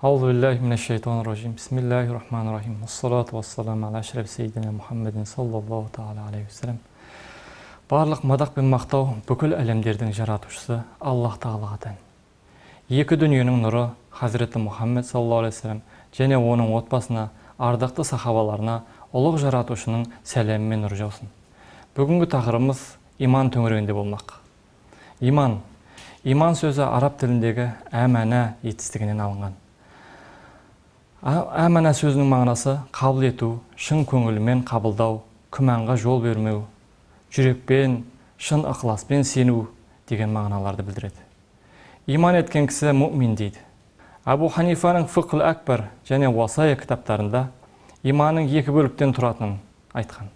Ауzu биллахи минаш-шайтанир-ражим. Бисмиллахир-рахманир-рахим. Ассалату вассаламу аля ашрафи сейдина Мухаммадин саллаллаху таала алейхи вассалам. Барлық мадақ пен мақтау бүкіл әлемдердің жаратушысы Аллах Тағалаға тән. Екі дүниенің нұры Хазіреті Мұхаммед саллаллаху алейхи вассалам және оның отбасына, ардақты сахабаларына ұлық жаратушының сәлемі мен нұры жаусын. Бүгінгі тақырыбымыз иман төңірегінде болмақ. Иман сөзі араб тіліндегі әмәна етістігінен алынған. Әмәна сөзінің мағынасы қабыл ету, шын көңілмен қабылдау, күмәнға жол бермеу, жүрекпен, шын ықыласпен сену деген мағыналарды білдіреді. Иман еткен кісі мұъмин дейді. Абу Ханифаның Фиқл Акбар және Уасая кітаптарында иманның екі бөліктен тұратынын айтқан.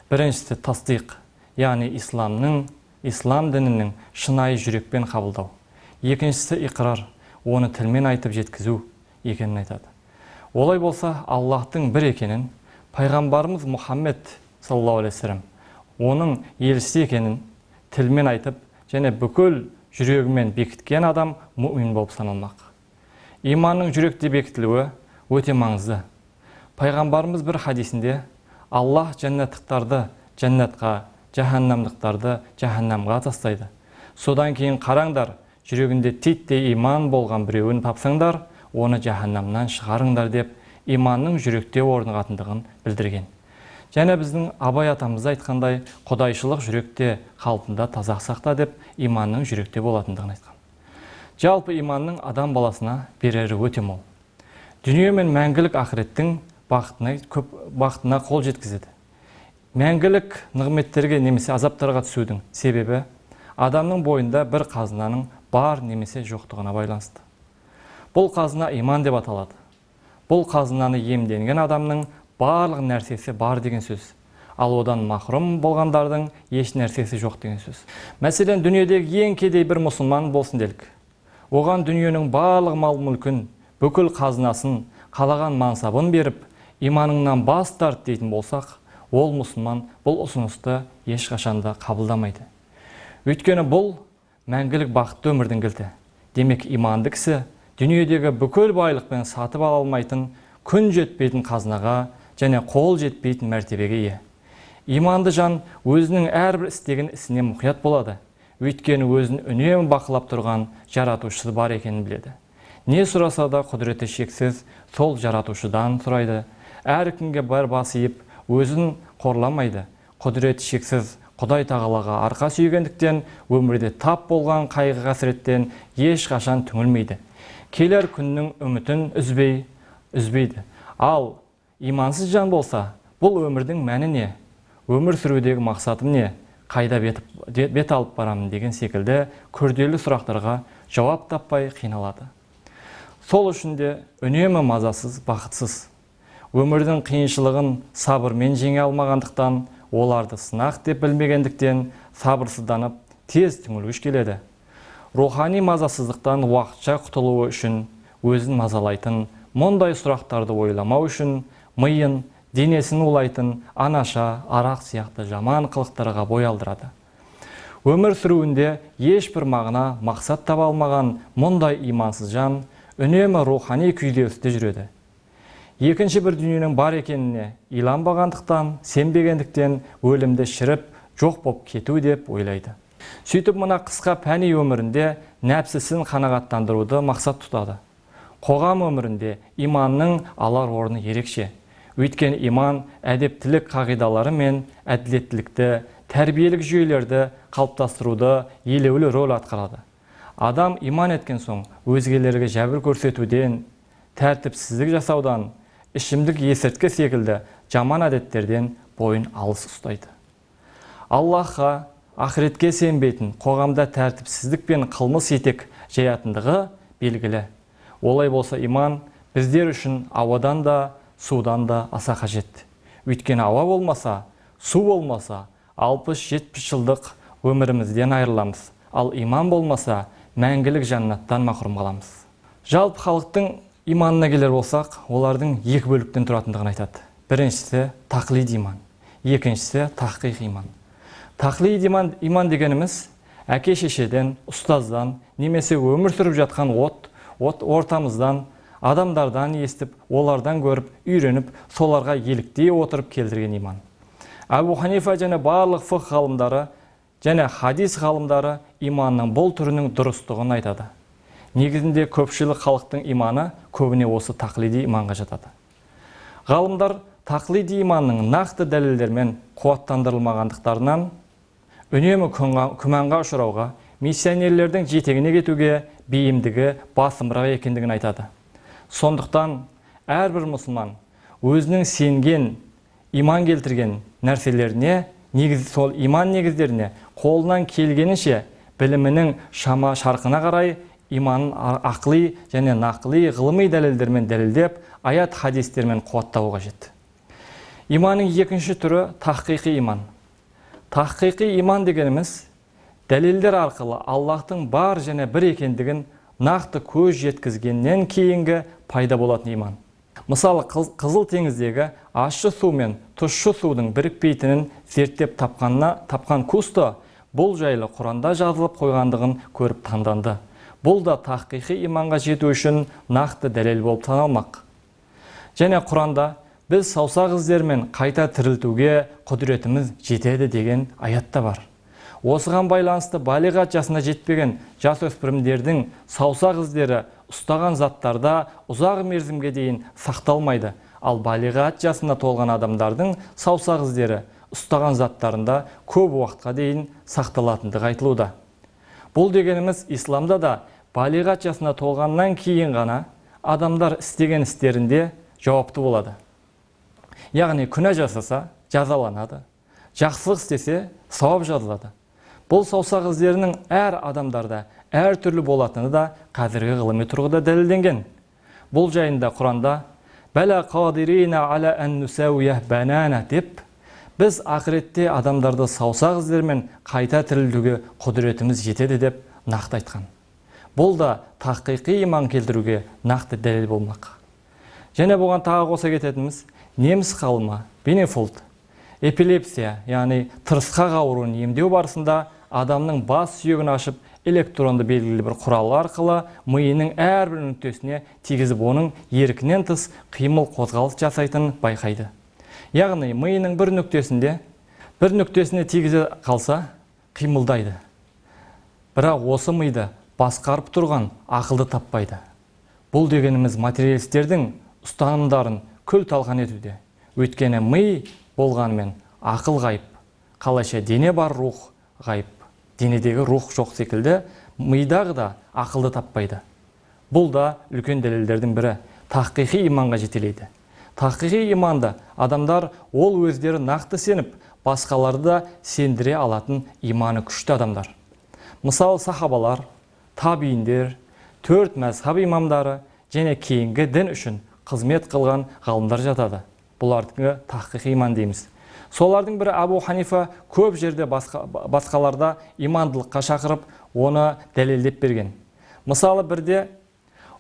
Біріншісі тасдиқ, яғни ислам дінінің шынайы жүрекпен қабылдау. Екіншісі иқрар, оны тілмен айтып жеткізу екенін айтады. Олай болса, Аллахтың бір екенін, пайғамбарымыз Мұхаммед саллаллаху алейхи вассалам оның елшісі екенін тілмен айтып, және бүкіл жүрегімен бекіткен адам мұъмин болып саналмақ. Иманның жүректе бекітілуі өте маңызды. Пайғамбарымыз бір хадисінде Аллах жәннаттықтарды жәннатқа, жаһаннамдықтарды жаһаннамға тастайды. Содан кейін қараңдар, жүрегінде титтей иман болған біреуін тапсаңдар, оны жаһаннамнан шығарыңдар деп иманның жүректе орнығатындығын білдірген. Және біздің Абай атамыз айтқандай, құдайшылық жүректе қалпында таза сақта деп иманның жүректе болатындығын айтқан. Жалпы иманның адам баласына берері өте мол. Дүние мен мәңгілік ақыреттің бақытына қол жеткізеді. Мәңгілік нығметтерге немесе азаптарға түсудің себебі адамның бойында бір қазынаның бар немесе жоқтығына байланысты. Бұл қазына иман деп аталады. Бұл қазынаны иемденген адамның барлық нәрсесі бар деген сөз. Ал одан махрұм болғандардың еш нәрсесі жоқ деген сөз. Мәселен, дүниедегі ең кедей бір мұсылман болсын делік. Оған дүниенің барлық мал-мүлкін, бүкіл қазынасын, қалаған мансабын беріп, иманыңнан бас тарт дейтін болсақ, ол мұсылман бұл ұсынысты ешқашанда қабылдамайды. Өйткені бұл мәңгілік бақытты өмірдің кілті. Демек, иманды кісі дүниедегі бүкіл байлықпен сатып ала алмайтын, күн жетпейтін қазынаға және қол жетпейтін мәртебеге ие. Иманды жан өзінің әрбір істеген ісіне мұқият болады. Өйткені өзін үнемі бақылап тұрған жаратушысы бар екенін біледі. Не сұраса да құдіреті шексіз сол жаратушыдан сұрайды. Әркімге бір бас иіп, өзін қорламайды. Құдіреті шексіз Құдай Тағалаға арқа сүйгендіктен өмірде тап болған қайғы қасіреттен ешқашан түңілмейді. Келер күннің үмітін үзбейді. Ал имансыз жан болса, бұл өмірдің мәні не? Өмір сүрудегі мақсатым не? Қайда бет алып барамын деген секілді күрделі сұрақтарға жауап таппай қиналады. Сол үшін де үнемі мазасыз, бақытсыз. Өмірдің қиыншылығын сабырмен жеңе алмағандықтан, оларды сынақ деп білмегендіктен сабырсызданып, тез түңілгіш келеді. Рухани мазасыздықтан уақытша құтылуы үшін өзін мазалайтын, мұндай сұрақтарды ойламау үшін миын, денесін улайтын анаша, арақ сияқты жаман қылықтарға бой алдырады. Өмір сүруінде ешбір мағына, мақсат таба алмаған мұндай имансыз жан үнемі рухани күйзелісте жүреді. Екінші бір дүниенің бар екеніне иланбағандықтан, сенбегендіктен өлімді шіріп, жоқ боп кету деп ойлайды. Сөйтіп мына қысқа пәни өмірінде нәпсісін қанағаттандыруды мақсат тұтады. Қоғам өмірінде иманның алар орны ерекше. Өйткені иман әдептілік қағидалары мен әділеттілікті, тәрбиелік жүйелерді қалыптастыруды елеулі рөл атқарады. Адам иман еткен соң өзгелерге жәбір көрсетуден, тәртіпсіздік жасаудан, ішімдік есірткі секілді жаман әдеттерден бойын алыс ұстайды. Аллахқа, ақыретке сенбейтін қоғамда тәртіпсіздік пен қылмыс етек жаятындығы белгілі. Олай болса иман біздер үшін ауадан да, судан да аса қажет. Өйткені ауа болмаса, су болмаса, 60-70 жылдық өмірімізден айырыламыз. Ал иман болмаса, мәңгілік жаннаттан махрұм қаламыз. Жалпы халықтың иманына келер болсақ, олардың екі бөліктен тұратындығын айтады. Біріншісі тақлид иман, екіншісі тахқиқ иман. Тақлид иман дегеніміз әке-шешеден, ұстаздан, немесе өмір сүріп жатқан ортамыздан адамдардан естіп, олардан көріп, үйреніп, соларға еліктей отырып келтірген иман. Абу Ханифа және барлық фикх ғалымдары және хадис ғалымдары иманның бұл түрінің дұрыстығын айтады. Негізінде көпшілік халықтың иманы көбіне осы тақлиди иманға жатады. Ғалымдар тақлиди иманның нақты дәлелдермен қуаттандырылмағандықтарынан үнемі күмәнға ұшырауға, миссионерлердің жетегіне кетуге бейімдігі басымырақ екендігін айтады. Сондықтан әрбір мұсылман өзінің сенген, иман келтірген нәрселеріне, сол иман негіздеріне қолынан келгенінше білімінің шама шарқына қарай иманын ақли және нақли ғылыми дәлелдермен дәлелдеп, аят хадистермен қуаттау қажет. Иманның екінші түрі тахқиқи иман. Тахқиқи иман дегеніміз дәлелдер арқылы Аллахтың бар және бір екендігін нақты көз жеткізгеннен кейінгі пайда болатын иман. Мысалы, Қызыл теңіздегі ащы су мен тұщы судың бірікпейтінін зерттеп тапқан Кусто бұл жайлы Құранда жазылып қойғандығын көріп таңданды. Бұл да тахқиқи иманға жету үшін нақты дәлел болып саналмақ. Және Құранда біз саусақ іздермен қайта тірілтуге құдіретіміз жетеді деген аятта бар. Осыған байланысты балиғат жасына жетпеген жасөспірімдердің саусақ іздері ұстаған заттарда ұзақ мерзімге дейін сақталмайды, ал балиғат жасына толған адамдардың саусақ іздері ұстаған заттарында көп уақытқа дейін сақталатындығы айтылуда. Бұл дегеніміз исламда да балиғат жасына толғаннан кейін ғана адамдар істеген істерінде жауапты болады. Яғни күнә жасаса жазаланады, жақсылық істесе сауап жазылады. Бұл саусақ іздерінің әр адамдарда әр түрлі болатыны да қазіргі ғылыми тұрғыда дәлелденген. Бұл жайында Құранда «Бәлә қадирина аля ән нусауия бәнәна» деп, біз ақыретте адамдарды саусақ іздермен қайта тірілтуге құдіретіміз жетеді деп нақты айтқан. Бұл да тахқиқи иман келтіруге нақты дәлел болмақ. Және бұған тағы қоса кететініміз неміс ғалымы Бенефолд эпилепсия, яғни тырысқақ ауруын емдеу барысында адамның бас сүйегін ашып, электронды белгілі бір құрал арқылы миының әрбір нүктесіне тигізіп, оның еркінен тыс қимыл қозғалыс жасайтынын байқайды. Яғни миының бір нүктесіне тигізе қалса, қимылдайды. Бірақ осы миды басқарып тұрған ақылды таппайды. Бұл дегеніміз материалистердің ұстанымдарын күл талқан етуде. Өйткені ми болғанымен ақыл ғайып, қалайша дене бар рух ғайып. Денедегі рух жоқ секілді, мидағы да ақылды таппайды. Бұл да үлкен дәлелдердің бірі, тахқиқи иманға жетелейді. Тахқиқи иманды адамдар ол өздері нақты сеніп, басқаларды да сендіре алатын иманы күшті адамдар. Мысалы, сахабалар, табииндер, 4 мәзһаб имамдары және кейінгі дін үшін қызмет қылған ғалымдар жатады. Бұлардың тахқиқи иман дейміз. Солардың бірі Абу Ханифа көп жерде басқаларда имандылыққа шақырып, оны дәлелдеп берген. Мысалы, бірде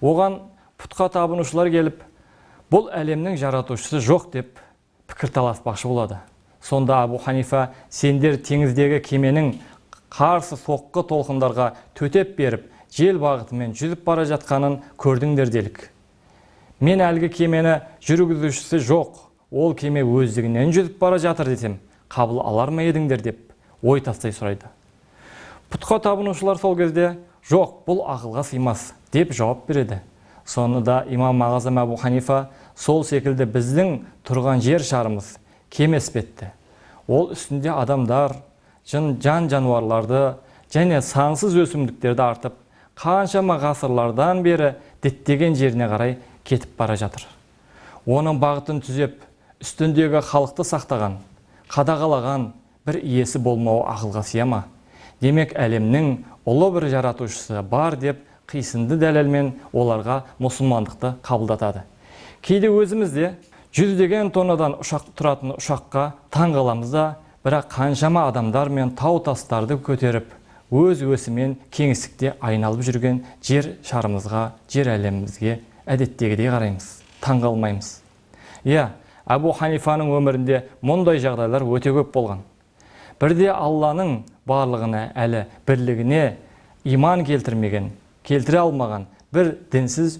оған пұтқа табынушылар келіп, бұл әлемнің жаратушысы жоқ деп пікір таласпақшы болады. Сонда Абу Ханифа, сендер теңіздегі кеменің қарсы соққы толқындарға төтеп беріп, жел бағытымен жүзіп бара жатқанын көрдіңдер делік. Мен әлгі кемені жүргізушісі жоқ, ол кеме өздігінен жүзіп бара жатыр десем, қабыл алар ма едіңдер деп ой тастай сұрайды. Пұтқа табынушылар сол кезде, жоқ, бұл ақылға сыймас деп жауап береді. Сонда имам Ағазам Абу Ханифа, сол секілді біздің тұрған жер шарымыз кеме іспетті. Ол үстінде адамдар, жан жануарларды және сансыз өсімдіктерді артып, қаншама ғасырлардан бері діттеген жеріне қарай кетіп бара жатыр. Оның бағытын түзеп, үстіндегі халықты сақтаған, қадағалаған бір иесі болмауы ақылға сыяма. Демек, әлемнің ұлы бір жаратушысы бар деп қисынды дәлелмен оларға мұсылмандықты қабылдатады. Кейде өзімізде жүздеген тоннадан тұратын ұшаққа таңғаламыз да, бірақ қаншама адамдар мен тау тастарды көтеріп, өз өсімен кеңістікте айналып жүрген жер шарымызға, жер әлемімізге әдеттегідей қараймыз, таңғалмаймыз. Абу Ханифаның өмірінде мұндай жағдайлар өте көп болған. Бірде Алланың барлығына әлі бірлігіне иман келтіре алмаған бір дінсіз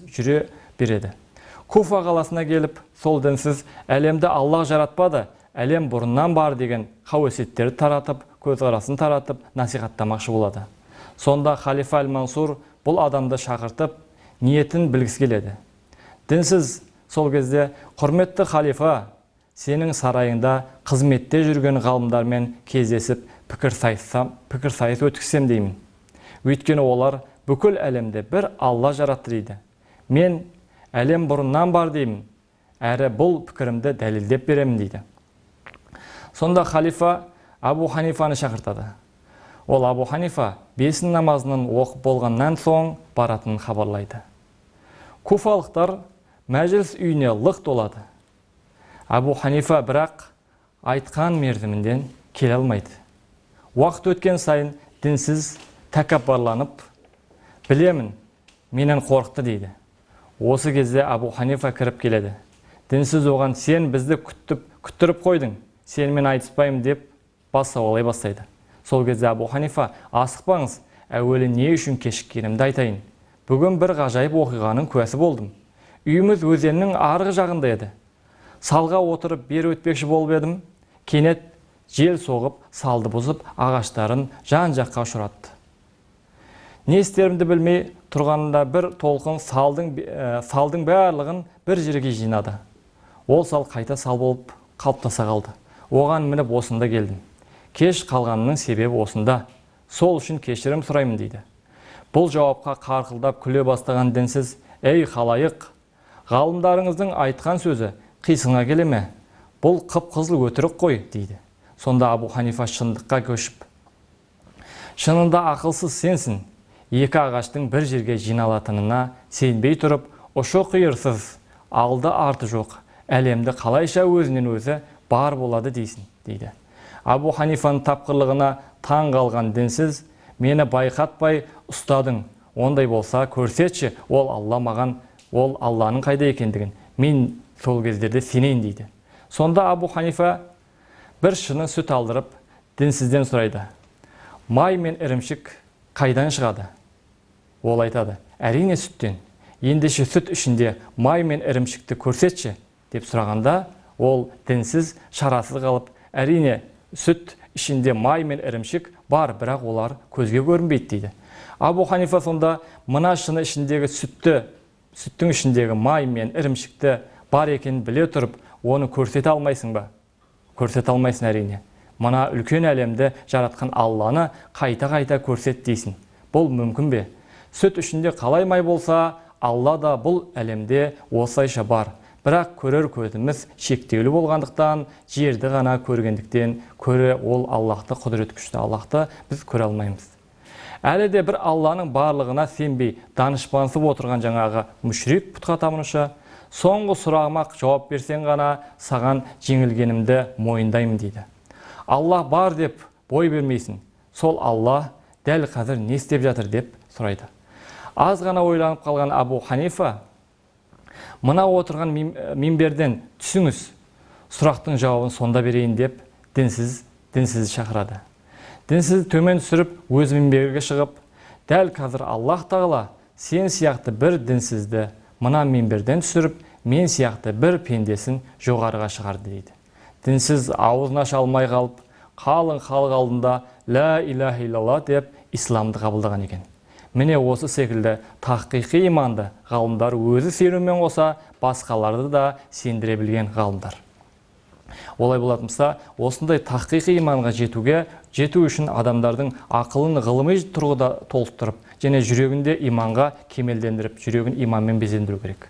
береді. Куфа қаласына келіп, сол дінсіз әлемді Аллах жаратпады, әлем бұрыннан бар деген қауесеттерді таратып, көзқарасын таратып, насихаттамақшы болады. Сонда халифа Әл-Мансур бұл адамды шақыртып, ниетін білгісі келеді. Дінсіз сол кезде: құрметті халифа, сенің сарайыңда қызметте жүрген ғалымдармен кездесіп пікірсайыс өткізсем деймін. Өйткені олар бүкіл әлемде бір Алла жаратты дейді. Мен әлем бұрыннан бар деймін, әрі бұл пікірімді дәлелдеп беремін дейді. Сонда халифа Абу Ханифаны шақыртады. Ол Абу Ханифа бесін намазының оқып болғаннан соң баратынын хабарлайды. Куфалықтар мәжіліс үйіне лық толады. Абу Ханифа бірақ айтқан мерзімінден келе алмайды. Уақыт өткен сайын дінсіз тәкаппарланып, білемін, менен қорықты дейді. Осы кезде Абу Ханифа кіріп келеді. Дінсіз оған: сен бізді күттіріп қойдың, сенімен айтыспаймын деп бас сауалай бастайды. Сол кезде Абу Ханифа: асықпаңыз, әуелі не үшін кешіккенімді айтайын. Бүгін бір ғажайып оқиғаның куәсі болдым. Үйіміз өзеннің арғы жағында еді. Салға отырып бері өтпекші болып едім. Кенет жел соғып, салды бұзып, ағаштарын жан-жаққа ұшыратты. Не істерімді білмей тұрғанында бір толқын салдың барлығын бір жерге жинады. Ол сал қайта сал болып қалыптаса қалды. Оған мініп осында келдім. Кеш қалғанның себебі осында. Сол үшін кешірім сұраймын дейді. Бұл жауапқа қарқылдап күле бастаған дінсіз: ей халайық, ғалымдарыңыздың айтқан сөзі қисыңа келе ме? Бұл қып-қызыл өтірік қой дейді. Сонда Абу Ханифа шындыққа көшіп: шынында ақылсыз сенсің. Екі ағаштың бір жерге жиналатынына сенбей тұрып, ұшы-қиырсыз, алды-арты жоқ әлемді қалайша өзінен өзі бар болады дейсің дейді. Абу Ханифаның тапқырлығына таң қалған дінсіз: мені байқатпай ұстадың, ондай болса көрсетші, ол Алланың қайда екендігін, мен сол кездерде сенейін дейді. Сонда Абу Ханифа бір шыны сүт алдырып дінсізден сұрайды: май мен ірімшік қайдан шығады? Ол айтады: әрине сүттен. Ендеше сүт ішінде май мен ірімшікті көрсетші деп сұрағанда, ол дінсіз шарасыз қалып: әрине сүт ішінде май мен ірімшік бар, бірақ олар көзге көрінбейді дейді. Абу Ханифа сонда: мына шыны ішіндегі сүттің ішіндегі май мен ірімшікті бар екенін біле тұрып, оны көрсете алмайсың ба? Көрсете алмайсың әрине. Мына үлкен әлемді жаратқан Алланы қайта-қайта көрсет дейсің. Бұл мүмкін бе? Сүт ішінде қалай май болса, Алла да бұл әлемде осылайша бар. Бірақ көрер көзіміз шектеулі болғандықтан, жерді ғана көргендіктен, ол Аллахты, құдірет күшті Аллахты біз көре алмаймыз. Әлі де бір Алланың барлығына сенбей, данышпансып отырған жаңағы мүшрик пұтқа табынушы: соңғы сұрағыма жауап берсең ғана саған жеңілгенімді мойындаймын дейді. Алла бар деп бой бермейсің. Сол Алла дәл қазір не істеп жатыр деп сұрайды. Аз ғана ойланып қалған Абу Ханифа: мына отырған минберден түсіңіз, сұрақтың жауабын сонда берейін деп дінсіз шақырады. Дінсіз төмен түсіріп, өз минберге шығып: дәл қазір Аллах Тағала сен сияқты бір дінсізді мына минберден түсіріп, мен сияқты бір пендесін жоғарыға шығарды дейді. Дінсіз ауызын аша алмай қалып, қалың халық алдында ла иляха иллалла деп исламды қабылдаған екен. Міне осы секілді тақиқи иманды ғалымдар өзі сенумен қоса басқаларды да сендіре білген ғалымдар. Олай болатынса, осындай тақиқи иманға жету үшін адамдардың ақылын ғылыми тұрғыда толықтырып, және жүрегінде иманға кемелдендіріп, жүрегін иманмен безендіру керек.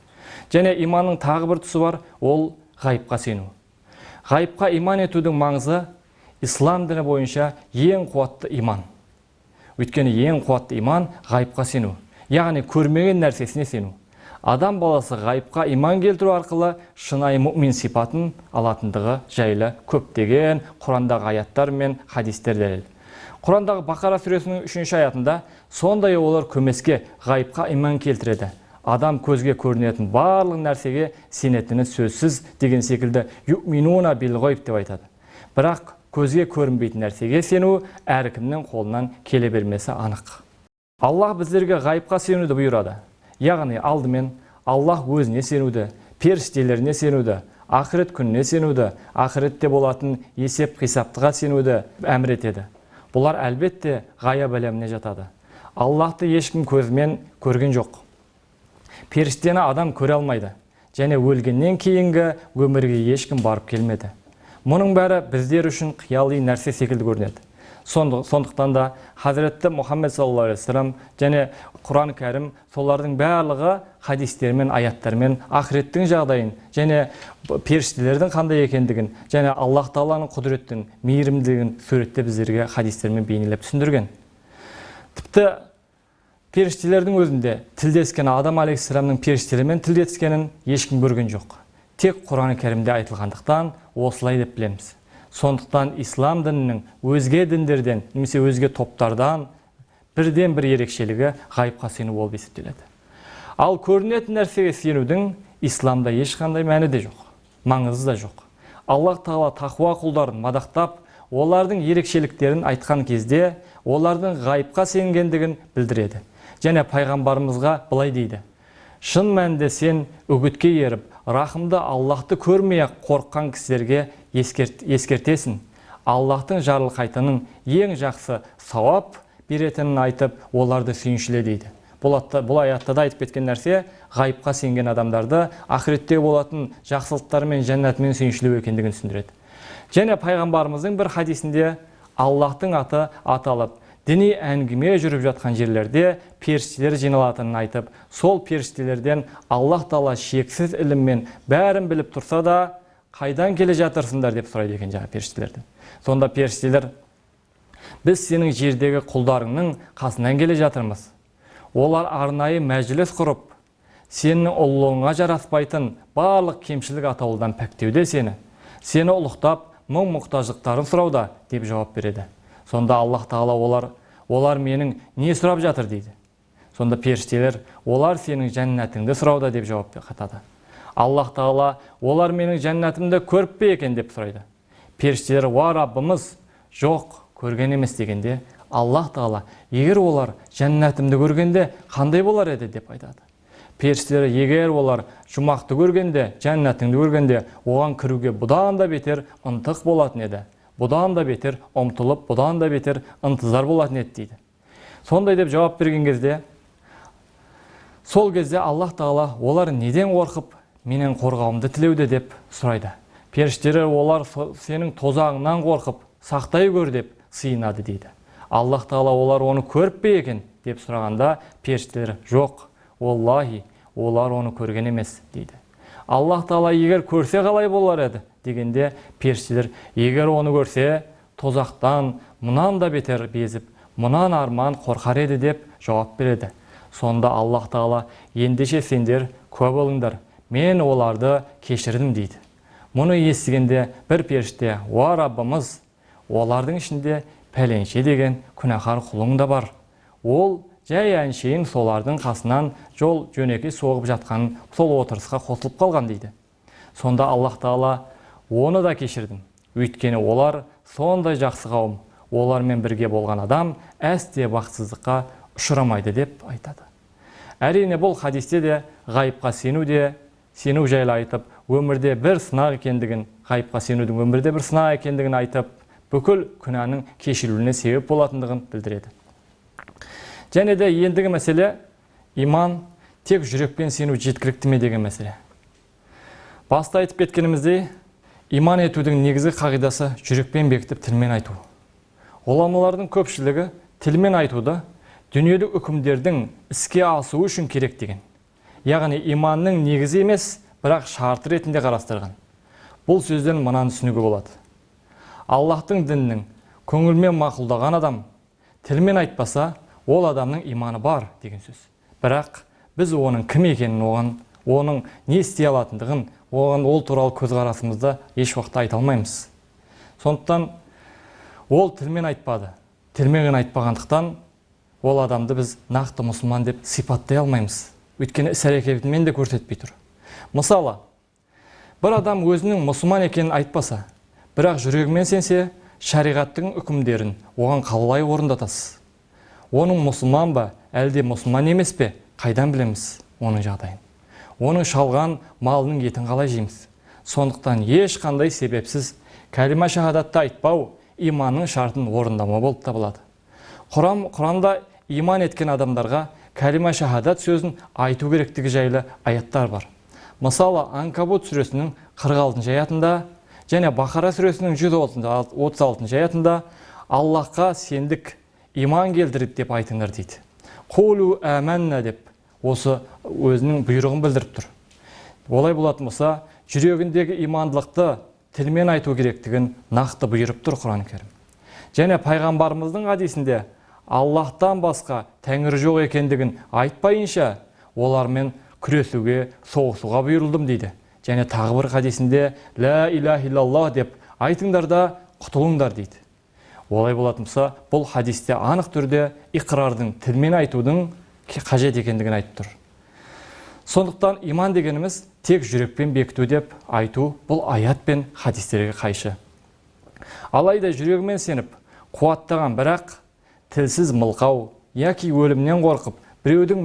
Және иманның тағы бір тұсы бар, ол ғайыпқа сену. Ғайыпқа иман етудің маңызы ислам діні бойынша ең қуатты иман. Өйткені ең қуатты иман ғайыпқа сену, яғни көрмеген нәрсесіне сену. Адам баласы ғайыпқа иман келтіру арқылы шынайы мұъмин сипатын алатындығы жайлы көптеген Құрандағы аяттар мен хадистер дәлел. Құрандағы Бақара сүресінің 3-ші аятында сондай олар көмеске ғайыпқа иман келтіреді. Адам көзге көрінетін барлық нәрсеге сенетіні сөзсіз деген секілді юъминуна бил ғайб деп айтады. Бірақ көзге көрінбейтін нәрсеге сену әркімнің қолынан келе бермесі анық. Аллах біздерге ғайыпқа сенуді бұйырады. Яғни алдымен Аллах өзіне сенуді, періштелеріне сенуді, ақырет күніне сенуді, ақыретте болатын есеп қисаптыға сенуді әмір етеді. Бұлар әлбетте ғайып әлеміне жатады. Аллахты ешкім көзімен көрген жоқ. Періштені адам көре алмайды, және өлгеннен кейінгі өмірге ешкім барып келмеді. Мұның бәрі біздер үшін қияли нәрсе секілді көрінеді. Сондықтан да Хазіретті Мұхаммед саллаллаху алейхи вассалам және Құран кәрім солардың барлығы хадистермен, аяттармен ақыреттің жағдайын және періштелердің қандай екендігін және Аллах Тағаланың құдіреттің, мейірімділігін суретте біздерге хадистермен бейнелеп түсіндірген. Тіпті періштелердің өзінде тілдескен Адам алейхиссаламның періштелермен тілдескенін ешкім көрген жоқ. Тек Құран кәрімде айтылғандықтан осылай деп білеміз. Сондықтан ислам дінінің өзге діндерден, немесе өзге топтардан бірден бір ерекшелігі ғайыпқа сену болып есептеледі. Ал көрінетін нәрсеге сенудің исламда ешқандай мәні де жоқ, маңызы да жоқ. Аллах Тағала тақуа құлдарын мадақтап, олардың ерекшеліктерін айтқан кезде, олардың ғайыпқа сенгендігін білдіреді. Және пайғамбарымызға былай дейді: шын мәнінде сен үгітке еріп, рахымды Аллахты көрмей-ақ қорыққан кісілерге ескертесің. Аллахтың жарылқайтынын ең жақсы сауап беретінін айтып, оларды сүйіншіле дейді. Бұл аятта да айтып кеткен нәрсе ғайыпқа сенген адамдарды ақыретте болатын жақсылықтар мен жәннатымен сүйіншілеу екендігін түсіндіреді. Және пайғамбарымыздың бір хадисінде Аллахтың аты аталып, діни әңгіме жүріп жатқан жерлерде періштелер жиналатынын айтып, сол періштелерден Аллах Тағала шексіз іліммен бәрін біліп тұрса да, қайдан келе жатырсыңдар деп сұрайды екен жаңа періштелерден. Сонда періштелер: біз сенің жердегі құлдарыңның қасынан келе жатырмыз. Олар арнайы мәжіліс құрып, сенің ұлылығыңа жараспайтын барлық кемшілік атаулыдан пәктеуде сені ұлықтап, мұң-мұқтаждықтарын сұрауда деп жауап береді. Сонда Аллах Тағала олар менің не сұрап жатыр дейді. Сонда періштелер: олар сенің жәннатыңды сұрауда деп жауап қатады. Аллах Тағала: олар менің жәннатымды көріп пе екен деп сұрайды. Періштелер: уа Раббымыз, жоқ, көрген емес дегенде, Аллах Тағала: егер олар жәннатымды көргенде қандай болар еді деп айтады. Періштелер: егер олар жұмақты көргенде, жәннатыңды көргенде, оған кіруге бұдан да бетер ынтық болатын еді. Бұдан да бетер ұмтылып, бұдан да бетер ынтызар болатын еді дейді. Сондай деп жауап берген кезде, сол кезде Аллах Тағала: олар неден қорқып, менен қорғауымды тілеуде деп сұрайды. Періштелер: олар сенің тозағыңнан қорқып, сақтай көр деп сыйынады дейді. Аллах Тағала: олар оны көріп пе екен деп сұрағанда, періштелер: жоқ, Аллахи, олар оны көрген емес дейді. Аллах Тағала: егер көрсе қалай болар еді дегенде, періштелер: егер оны көрсе, тозақтан мұнан да бетер безіп, мұнан арман қорқар еді деп жауап береді. Сонда Аллах Тағала: ендеше сендер куә болыңдар, мен оларды кешірдім дейді. Мұны естігенде бір періште: уа Раббымыз, олардың ішінде пәленше деген күнәһар құлың да бар. Ол жай әншейін солардың қасынан жол жөнекей соғып жатқан сол отырысқа қосылып қалған дейді. Сонда Аллах Тағала: оны да кешірдім. Өйткені олар сондай жақсы қауым, олармен бірге болған адам әсте бақытсыздыққа ұшырамайды деп айтады. Әрине бұл хадисте де ғайыпқа сену жайлы айтып, өмірде бір сынақ екендігін, ғайыпқа сенудің өмірде бір сынақ екендігін айтып, бүкіл күнәнің кешірілуіне себеп болатындығын білдіреді. Және де ендігі мәселе иман тек жүрекпен сену жеткілікті ме деген мәселе. Баста айтып кеткеніміздей, иман етудің негізгі қағидасы жүрекпен бекітіп тілмен айту. Ғұламалардың көпшілігі тілмен айтуды дүниелік үкімдердің іске асуы үшін керек деген. Яғни иманның негізі емес, бірақ шарты ретінде қарастырған. Бұл сөзден мынаны түсінуге болады: Аллахтың дінінің көңілмен мақұлдаған адам тілмен айтпаса, ол адамның иманы бар деген сөз. Бірақ біз оның кім екенін, оның не істей алатындығын, ол туралы көзқарасымызды еш уақытта айта алмаймыз. Сондықтан ол тілмен айтпады. Тілмен айтпағандықтан ол адамды біз нақты мұсылман деп сипаттай алмаймыз. Өйткені іс-әрекетімен де көрсетпей тұр. Мысалы, бір адам өзінің мұсылман екенін айтпаса, бірақ жүрегімен сенсе, шариғаттың үкімдерін оған қалай орындатасыз? Оның мұсылман ба, әлде мұсылман емес пе? Қайдан білеміз оның жағдайын? оның шалған малының етін қалай жейміз? Сондықтан ешқандай себепсіз кәлима шахадатты айтпау иманның шартын орындамау болып табылады. Құранда иман еткен адамдарға кәлима шахадат сөзін айту керектігі жайлы аяттар бар. Мысалы, Анкабут сүресінің 46 аятында және Бақара сүресінің 136 аятында Аллахқа сендік, иман келтіріп деп айтыңдар дейді. Құлу әмәнна деп осы өзінің бұйрығын білдіріп тұр. Олай болатын болса, жүрегіндегі имандылықты тілмен айту керектігін нақты бұйырып тұр Құран кәрім. Және пайғамбарымыздың хадисінде Аллахтан басқа тәңір жоқ екендігін айтпайынша олармен күресуге, соғысуға бұйырылдым дейді. Және тағы бір хадисінде ла илаха иллаллах деп айтыңдар да құтылыңдар дейді. Олай болатын болса, бұл хадисте анық түрде иқрардың тілмен айтудың қажет екендігін айтып тұр. Сондықтан иман дегеніміз тек жүрекпен бекіту деп айту бұл аят пен хадистерге қайшы. Алайда жүрегімен сеніп, қуаттаған бірақ тілсіз мылқау яки өлімнен қорқып, біреудің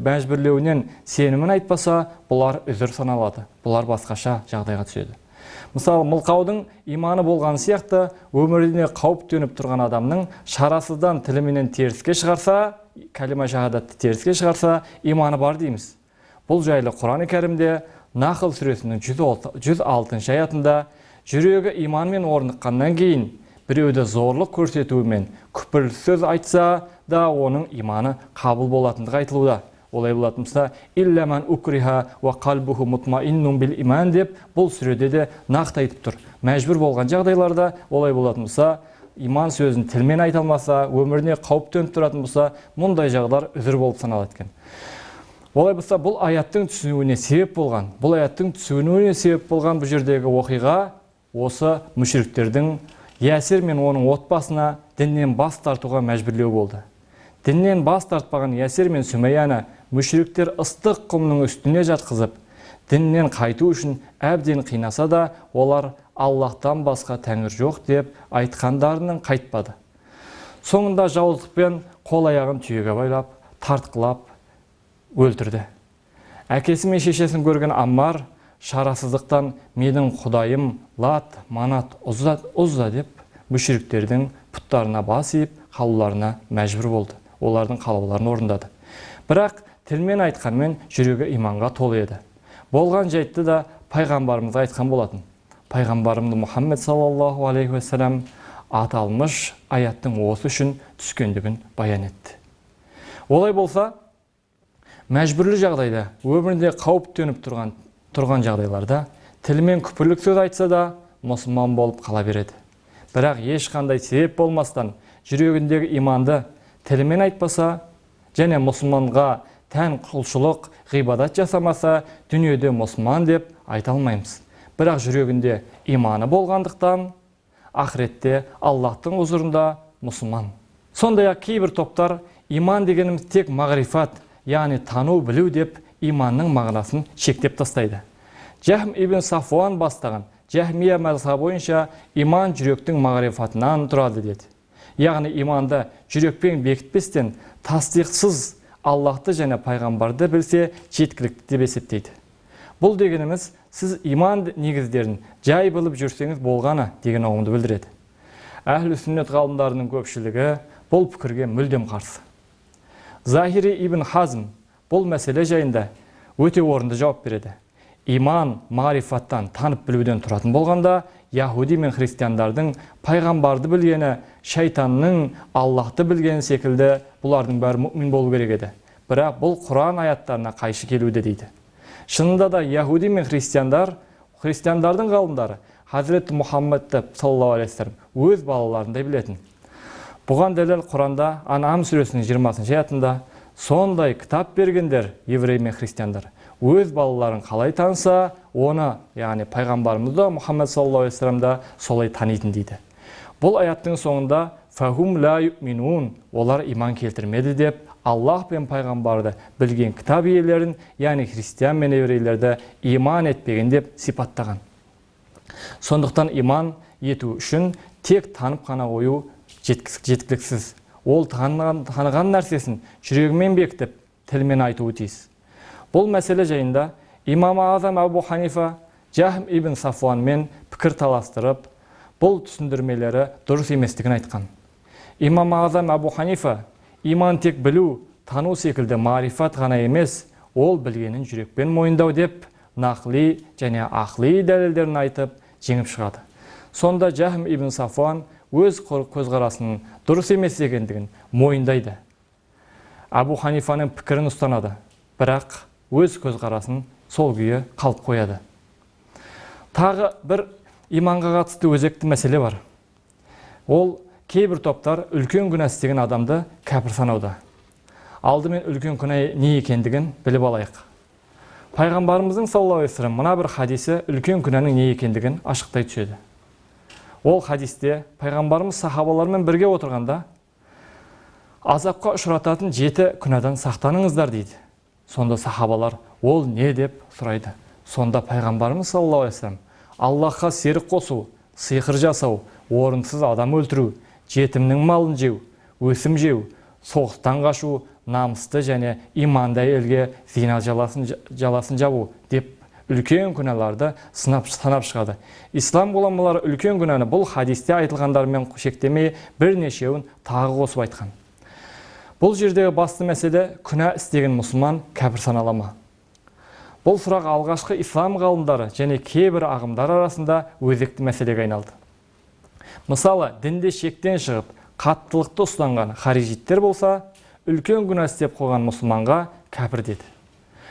мәжбүрлеуінен сенімін айтпаса, бұлар үзір саналады. Бұлар басқаша жағдайға түседі. Мысалы, мылқаудың иманы болған сияқты, өміріне қауіп төніп тұрған адамның шарасыздан тіліменен теріске шығарса, кәлима шахадатты теріске шығарса, иманы бар дейміз. Бұл жайлы Құран кәрімде Нахл сүресінің 106 аятында жүрегі иманмен орныққаннан кейін біреуді зорлық көрсетуімен күпір сөз айтса да оның иманы қабыл болатындығы айтылуда. Олай болатын болса, илламан укриха ва қалбуху мутмаиннун бил иман деп бұл сүреде де нақты айтып тұр. Мәжбүр болған жағдайларда олай болатын болса, иман сөзін тілмен айта алмаса, өміріне қауіп төніп тұратын болса, мұндай жағдар үзір болып саналады екен. Олай болса, бұл аяттың түсуіне себеп болған, бұл жердегі оқиға осы мүшриктердің Ясир мен оның отбасына діннен бас тартуға мәжбүрлеу болды. Діннен бас тартпаған Ясир мен Сүмейяны мүшриктер ыстық құмның үстіне жатқызып, діннен қайту үшін әбден қинаса да, олар Аллахтан басқа тәңір жоқ деп айтқандарының қайтпады. Соңында жауыздықпен қол аяғын түйеге байлап, тартқылап өлтірді. Әкесі мен шешесін көрген Аммар шарасыздықтан менің құдайым Лат, Манат, Ұзза деп мүшриктердің пұттарына бас иіп, қалауларына мәжбүр болды. Олардың қалауларын орындады. Бірақ тілмен айтқанмен жүрегі иманға толы еді. Болған жайтты да пайғамбарымыз айтқан болатын. Пайғамбарымыз Мұхаммед саллаллаху алейхи ва саллям аталмыш аяттың осы үшін түскендігін баян етті. Олай болса, мәжбүрлі жағдайда, өмірінде қауіп төніп тұрған жағдайларда тілмен күпірлік сөз айтса да мұсылман болып қала береді. Бірақ ешқандай себеп болмастан жүрегіндегі иманды тілмен айтпаса және мұсылманға тән құлшылық, ғибадат жасамаса, дүниеде мұсылман деп айта алмаймыз. Бірақ жүрегінде иманы болғандықтан ақыретте Аллахтың хұзурында мұсылман. Сондай-ақ кейбір топтар иман дегеніміз тек мағрифат, яғни тану, білу деп иманның мағынасын шектеп тастайды. Жахм ибн Сафуан бастаған Жахмия мазхабы бойынша иман жүректің мағрифатынан тұрады деді. Яғни иманды жүрекпен бекітпестен тасдиқсыз Аллахты және пайғамбарды білсе жеткілікті деп есептейді. Бұл дегеніміз сіз иман негіздерін жай біліп жүрсеңіз болғаны деген ұғымды білдіреді. Әхлі сүннет ғалымдарының көпшілігі бұл пікірге мүлдем қарсы. Захири ибн Хазм бұл мәселе жайында өте орынды жауап береді. Иман мағрифаттан, танып білуден тұратын болғанда, яһуди мен христиандардың пайғамбарды білгені, шайтанның Аллахты білгені секілді бұлардың бәрі мүмин болу керек еді. Бірақ бұл Құран аяттарына қайшы келуде дейді. Шынында да яһуди мен христиандардың ғалымдары Хазіреті Мұхаммедті саллаллаху алейхи ва саллям өз балаларындай білетін. Бұған дәлел Құранда Ан'ам сүресінің 20 аятында сондай кітап бергендер, еврей мен христиандар, өз балаларын қалай таныса, оны, яғни пайғамбарымызды Мұхаммед саллаллаху алейхи ва саллямда солай танитын дейді. Бұл аяттың соңында фахум ла юминун, олар иман келтірмеді деп Аллах пен пайғамбарды білген кітап иелерін, яғни христиан мен еврейлерді иман етпеген деп сипаттаған. Сондықтан иман ету үшін тек танып қана қою жеткіліксіз. Ол таныған нәрсесін жүрегімен бекітіп, тілмен айтуы тиіс. Бұл мәселе жайында имам Азам Абу Ханифа Жахм ибн Сафуанмен пікір таластырып, бұл түсіндірмелері дұрыс еместігін айтқан. Имам Азам Абу Ханифа иман тек білу, тану секілді марифат ғана емес, ол білгенін жүрекпен мойындау деп, нақли және ақли дәлелдерін айтып, жеңіп шығады. Сонда Жахм ибн Сафуан өз көзқарасының дұрыс емес екендігін мойындайды. Абу Ханифаның пікірін ұстанады, бірақ өз көзқарасын сол күйі қалып қояды. Тағы бір иманға қатысты өзекті мәселе бар. Ол кейбір топтар үлкен күнә істеген адамды кәпір санауда. Алдымен үлкен күнә не екендігін біліп алайық. Пайғамбарымыздың саллаллаху алейхи ва саллям мына бір хадисі үлкен күнәнің не екендігін ашықтай түседі. Ол хадисте пайғамбарымыз сахабалармен бірге отырғанда азапқа ұшырататын 7 күнәдан сақтаныңыздар дейді. Сонда сахабалар ол не деп сұрайды. Сонда пайғамбарымыз саллаллаху алейхи ва саллям Аллахқа серік қосу, сиқыр жасау, орынсыз адам өлтіру, жетімнің малын жеу, өсім жеу, соғыстан қашу, намысты және иманды әйелге зина жаласын жабу деп үлкен күнәларды санап шығады. Ислам ғұламалары үлкен күнәні бұл хадисте айтылғандармен шектемей бірнешеуін тағы қосып айтқан. Бұл жердегі басты мәселе күнә істеген мұсылман кәпір санала ма? Бұл сұрақ алғашқы ислам ғалымдары және кейбір ағымдар арасында өзекті мәселеге айналды. Мысалы, дінде шектен шығып, қаттылықты ұстанған харижиттер болса, үлкен күнә істеп қойған мұсылманға кәпір деді.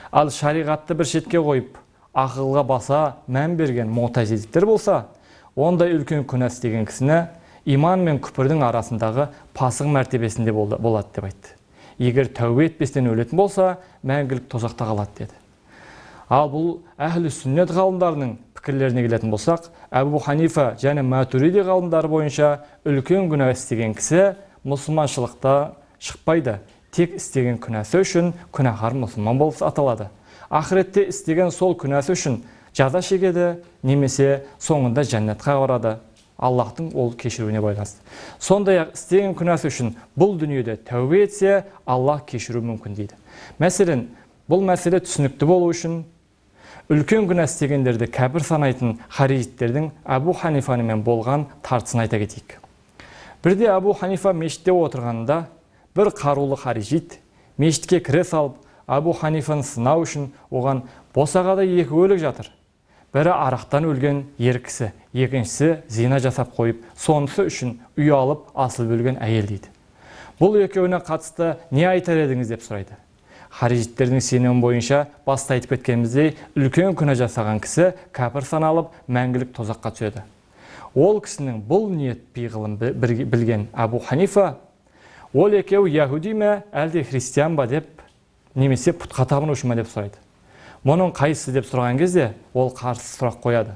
Ал шариғатты бір шетке қойып, ақылға баса мән берген муътазилиттер болса, ондай үлкен күнә істеген кісіні иман мен күпірдің арасындағы пасық мәртебесінде болады деп айтты. Егер тәубе етпестен өлетін болса, мәңгілік тозақта қалады деді. Ал бұл әхлі сүннет ғалымдарының пікірлеріне келетін болсақ, Абу Ханифа және Матуриди ғалымдары бойынша үлкен күнә істеген кісі мұсылманшылықта шықпайды. Тек істеген күнәсі үшін күнәһар мұсылман болып аталады. Ақыретте істеген сол күнәсі үшін жаза шегеді, немесе соңында жәннатқа барады. Аллахтың ол кешіруіне байланысты. Сондай-ақ істеген күнәсі үшін бұл дүниеде тәубе етсе, Аллах кешіру мүмкін дейді. Мәселен, бұл мәселе түсінікті болу үшін үлкен күнә істегендерді кәпір санайтын харижиттердің Абу Ханифамен болған тартысын айта кетейік. Бірде Абу Ханифа мешітте отырғанында бір қарулы харижит мешітке кіре салып, Абу Ханифаны сынау үшін оған босағада 2 өлік жатыр. Бірі арақтан өлген ер кісі, екіншісі зина жасап қойып, сонысы үшін үй алып асыл өлген әйел дейді. Бұл екеуіне қатысты не айтар едіңіз деп сұрайды. Харижиттердің сенімі бойынша баста айтып кеткеніміздей, үлкен күнә жасаған кісі кәпір саналып, мәңгілік тозаққа түседі. Ол кісінің бұл ниет пиғылын білген Абу Ханифа, ол екеу яһуди ме, әлде христиан ба деп, немесе пұтқа табынушы ма деп сұрайды. Мұның қайсысы деп сұраған кезде, ол қарсы сұрақ қояды.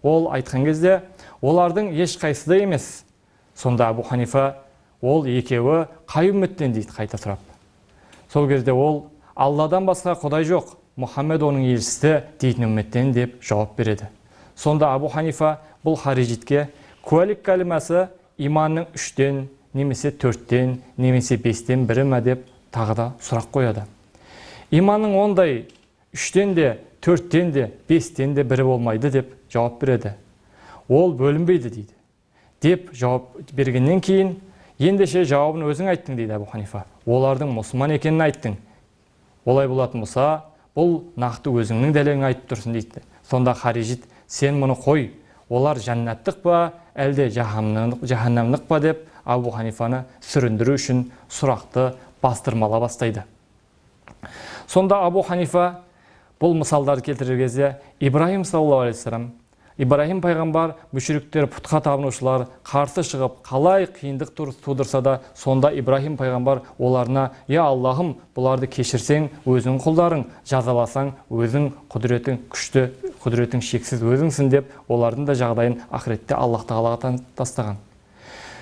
Ол айтқан кезде, олардың еш қайсысы да емес. Сонда Абу Ханифа, ол екеуі қай үмметтен дейді қайта сұрап. Сол кезде ол, Алладан басқа құдай жоқ, Мұхаммед оның елшісі дейтін үмметтен деп жауап береді. Сонда Абу Ханифа бұл харижитке куәлік кәлимасы иманның 3-тен, немесе 4-тен, немесе 5-тен бірі ме деп тағы да сұрақ қояды. Иманның ондай 3-тен де, 4-тен де, 5-тен де бірі болмайды деп жауап береді. Ол бөлінбейді дейді. Деп жауап бергеннен кейін, ендеше жауабын өзің айттың дейді Абу Ханифа. Олардың мұсылман екенін айттың. Олай болатын болса, бұл нақты өзіңнің дәлелің айтып тұрсын дейді. Сонда харижит, сен мұны қой, олар жәннаттық па, әлде жаһаннамдық па деп Абу Ханифаны сүріндіру үшін сұрақты бастырмала бастайды. Сонда Абу Ханифа бұл мысалдарды келтірер кезде Ибраһим саллаллаху алейхи ва саллям, Ибраһим пайғамбар мүшриктер, пұтқа табынушылар қарсы шығып, қалай қиындық тудырса да, сонда Ибраһим пайғамбар оларына: "Я Аллахым, бұларды кешірсең, өзің құлдарың, жазаласаң, өзің құдіретің күшті, құдіретің шексіз өзіңсің" деп, олардың да жағдайын ақыретте Аллах тағалаға тастаған.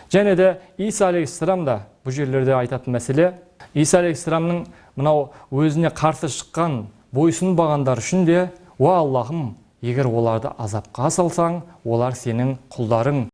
Және де Иса алейхиссалам да бұл жерлерде айтатын мәселе, Иса алейхиссаламның мынау өзіне қарсы шыққан бойсұнбағандар үшін де: "Уа Аллахым, егер оларды азапқа салсаң, олар сенің құлдарың,